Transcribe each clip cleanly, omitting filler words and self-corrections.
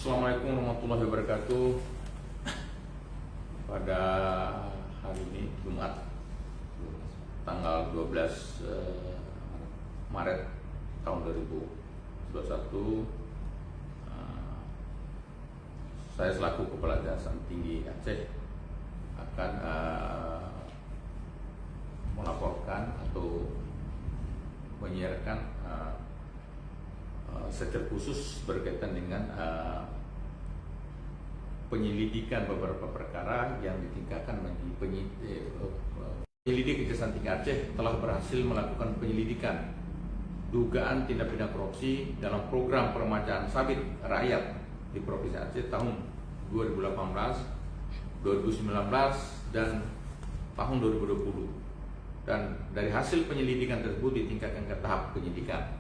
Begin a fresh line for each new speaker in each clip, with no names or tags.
Assalamualaikum warahmatullahi wabarakatuh. Pada hari ini Jumat tanggal 12 Maret tahun 2021, saya selaku Kepala Kejaksaan Tinggi Aceh akan melaporkan atau menyiarkan secara khusus berkaitan dengan penyelidikan beberapa perkara yang ditingkatkan menjadi penyelidik Kejaksaan Tinggi Aceh telah berhasil melakukan penyelidikan dugaan tindak pidana korupsi dalam program peremajaan sawit rakyat di Provinsi Aceh tahun 2018, 2019 dan tahun 2020. Dan dari hasil penyelidikan tersebut ditingkatkan ke tahap penyidikan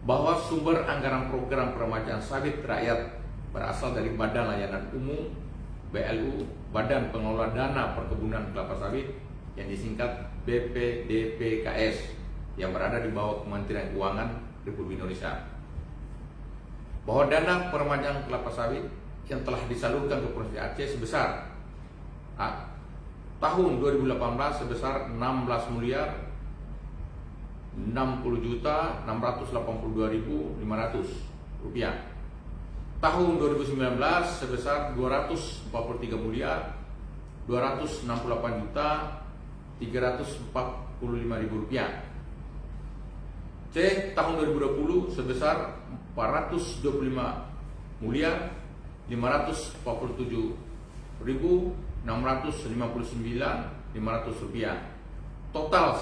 bahwa sumber anggaran program peremajaan sawit rakyat berasal dari Badan Layanan Umum BLU, Badan Pengelola Dana Perkebunan Kelapa Sawit yang disingkat BPDPKS yang berada di bawah Kementerian Keuangan Republik Indonesia. Bahwa dana peremajaan kelapa sawit yang telah disalurkan ke Provinsi Aceh sebesar tahun 2018 sebesar 16.660.682.500 rupiah. Tahun 2019 sebesar 240.268.345.000 rupiah. C. Tahun 2020 sebesar 425.647.500 rupiah. Total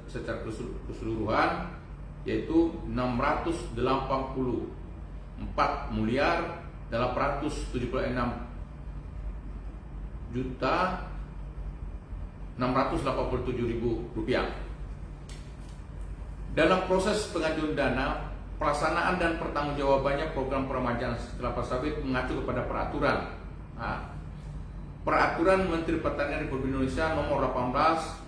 secara keseluruhan yaitu 684.876.687.000 rupiah. Dalam proses pengajuan dana, pelaksanaan dan pertanggungjawabannya program peremajaan kelapa sawit mengacu kepada Peraturan Menteri Pertanian Republik Indonesia Nomor 18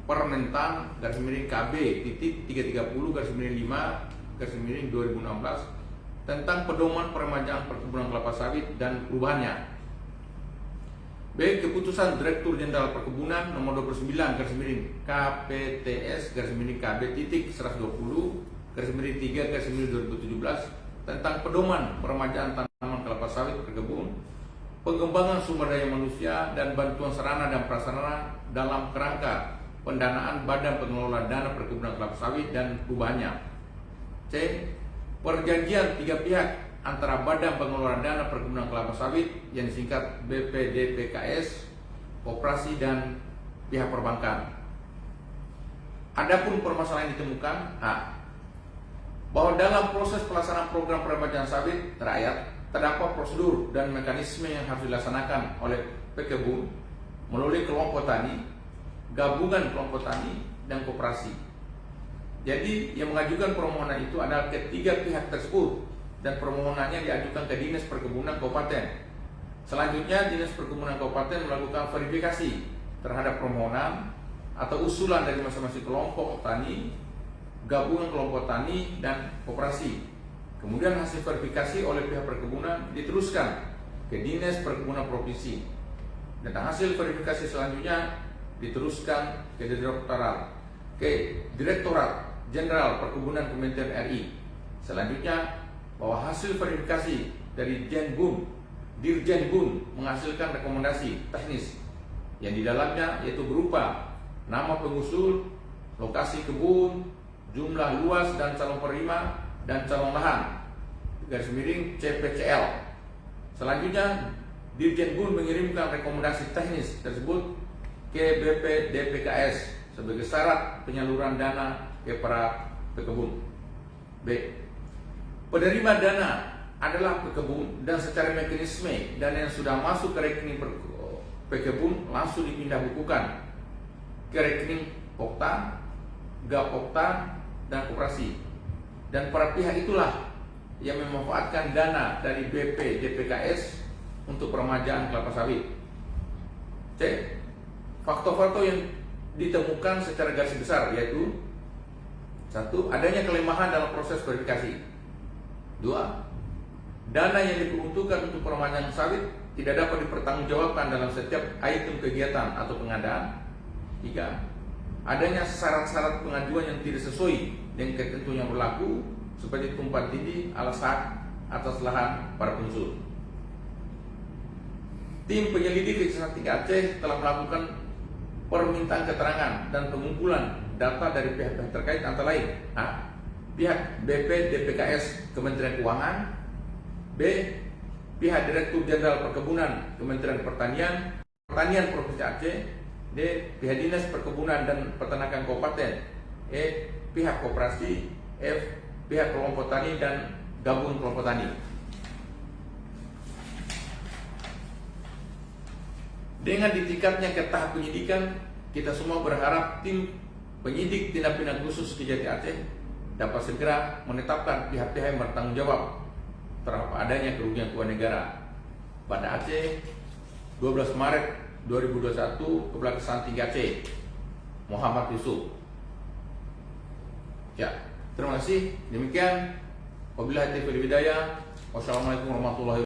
Permentan KB titik 330 5 tentang pedoman peremajaan perkebunan kelapa sawit dan perubahannya. B. Keputusan Direktur Jenderal Perkebunan Nomor 29 KPTS KB titik 120 3 2017 tentang pedoman peremajaan tanaman kelapa sawit berkebun, pengembangan sumber daya manusia dan bantuan sarana dan prasarana dalam kerangka pendanaan Badan Pengelola Dana Perkebunan Kelapa Sawit dan perubahannya. C. Perjanjian tiga pihak antara Badan Pengelola Dana Perkebunan Kelapa Sawit yang disingkat BPDPKS, koperasi dan pihak perbankan. Adapun permasalahan yang ditemukan bahwa dalam proses pelaksanaan program peremajaan sawit rakyat terdapat prosedur dan mekanisme yang harus dilaksanakan oleh pekebun melalui kelompok tani, gabungan kelompok tani, dan koperasi. Jadi yang mengajukan permohonan itu adalah ketiga pihak tersebut dan permohonannya diajukan ke Dinas Perkebunan Kabupaten. Selanjutnya Dinas Perkebunan Kabupaten melakukan verifikasi terhadap permohonan atau usulan dari masing-masing kelompok tani, gabungan kelompok tani, dan koperasi. Kemudian hasil verifikasi oleh pihak perkebunan diteruskan ke Dinas Perkebunan Provinsi, dan hasil verifikasi selanjutnya diteruskan ke Direktorat Jenderal Perkebunan Kementerian RI. Selanjutnya bahwa hasil verifikasi dari Dirjen Bun menghasilkan rekomendasi teknis yang di dalamnya yaitu berupa nama pengusul, lokasi kebun, jumlah luas dan calon penerima dan calon lahan (CPCL). Selanjutnya Dirjen Bun mengirimkan rekomendasi teknis tersebut ke BPDPKS sebagai syarat penyaluran dana ke para pekebun. B. Penerima dana adalah pekebun dan secara mekanisme dana yang sudah masuk ke rekening pekebun langsung dipindah bukukan ke rekening Pokta, Gapokta, dan koperasi. Dan para pihak itulah yang memanfaatkan dana dari BPDPKS untuk peremajaan kelapa sawit. C. Faktor-faktor yang ditemukan secara garis besar yaitu: 1. Adanya kelemahan dalam proses verifikasi. Dua, dana yang diperuntukkan untuk permajaan sawit tidak dapat dipertanggungjawabkan dalam setiap item kegiatan atau pengadaan. Tiga, adanya syarat-syarat pengajuan yang tidak sesuai dengan ketentuan yang berlaku seperti tumpang tindih alas hak atas lahan para pengusul. Tim penyelidik Kejaksaan Tinggi Aceh telah melakukan permintaan keterangan dan pengumpulan data dari pihak-pihak terkait antara lain: A. Pihak BP DPKS Kementerian Keuangan. B. Pihak Direktur Jenderal Perkebunan Kementerian Pertanian Provinsi Aceh. D. Pihak Dinas Perkebunan dan Peternakan Kabupaten. E. Pihak koperasi. F. Pihak kelompok tani dan gabungan kelompok tani. Dengan ditingkatnya ke tahap penyidikan, kita semua berharap tim penyidik tindak pidana khusus Kejati Aceh dapat segera menetapkan pihak-pihak yang bertanggung jawab terhadap adanya kerugian keuangan negara pada Aceh 12 Maret 2021 Kejaksaan Tinggi Aceh Muhammad Yusuf. Ya, terima kasih. Demikian wabillahi taufiq wal hidayah. Wassalamualaikum warahmatullahi wabarakatuh.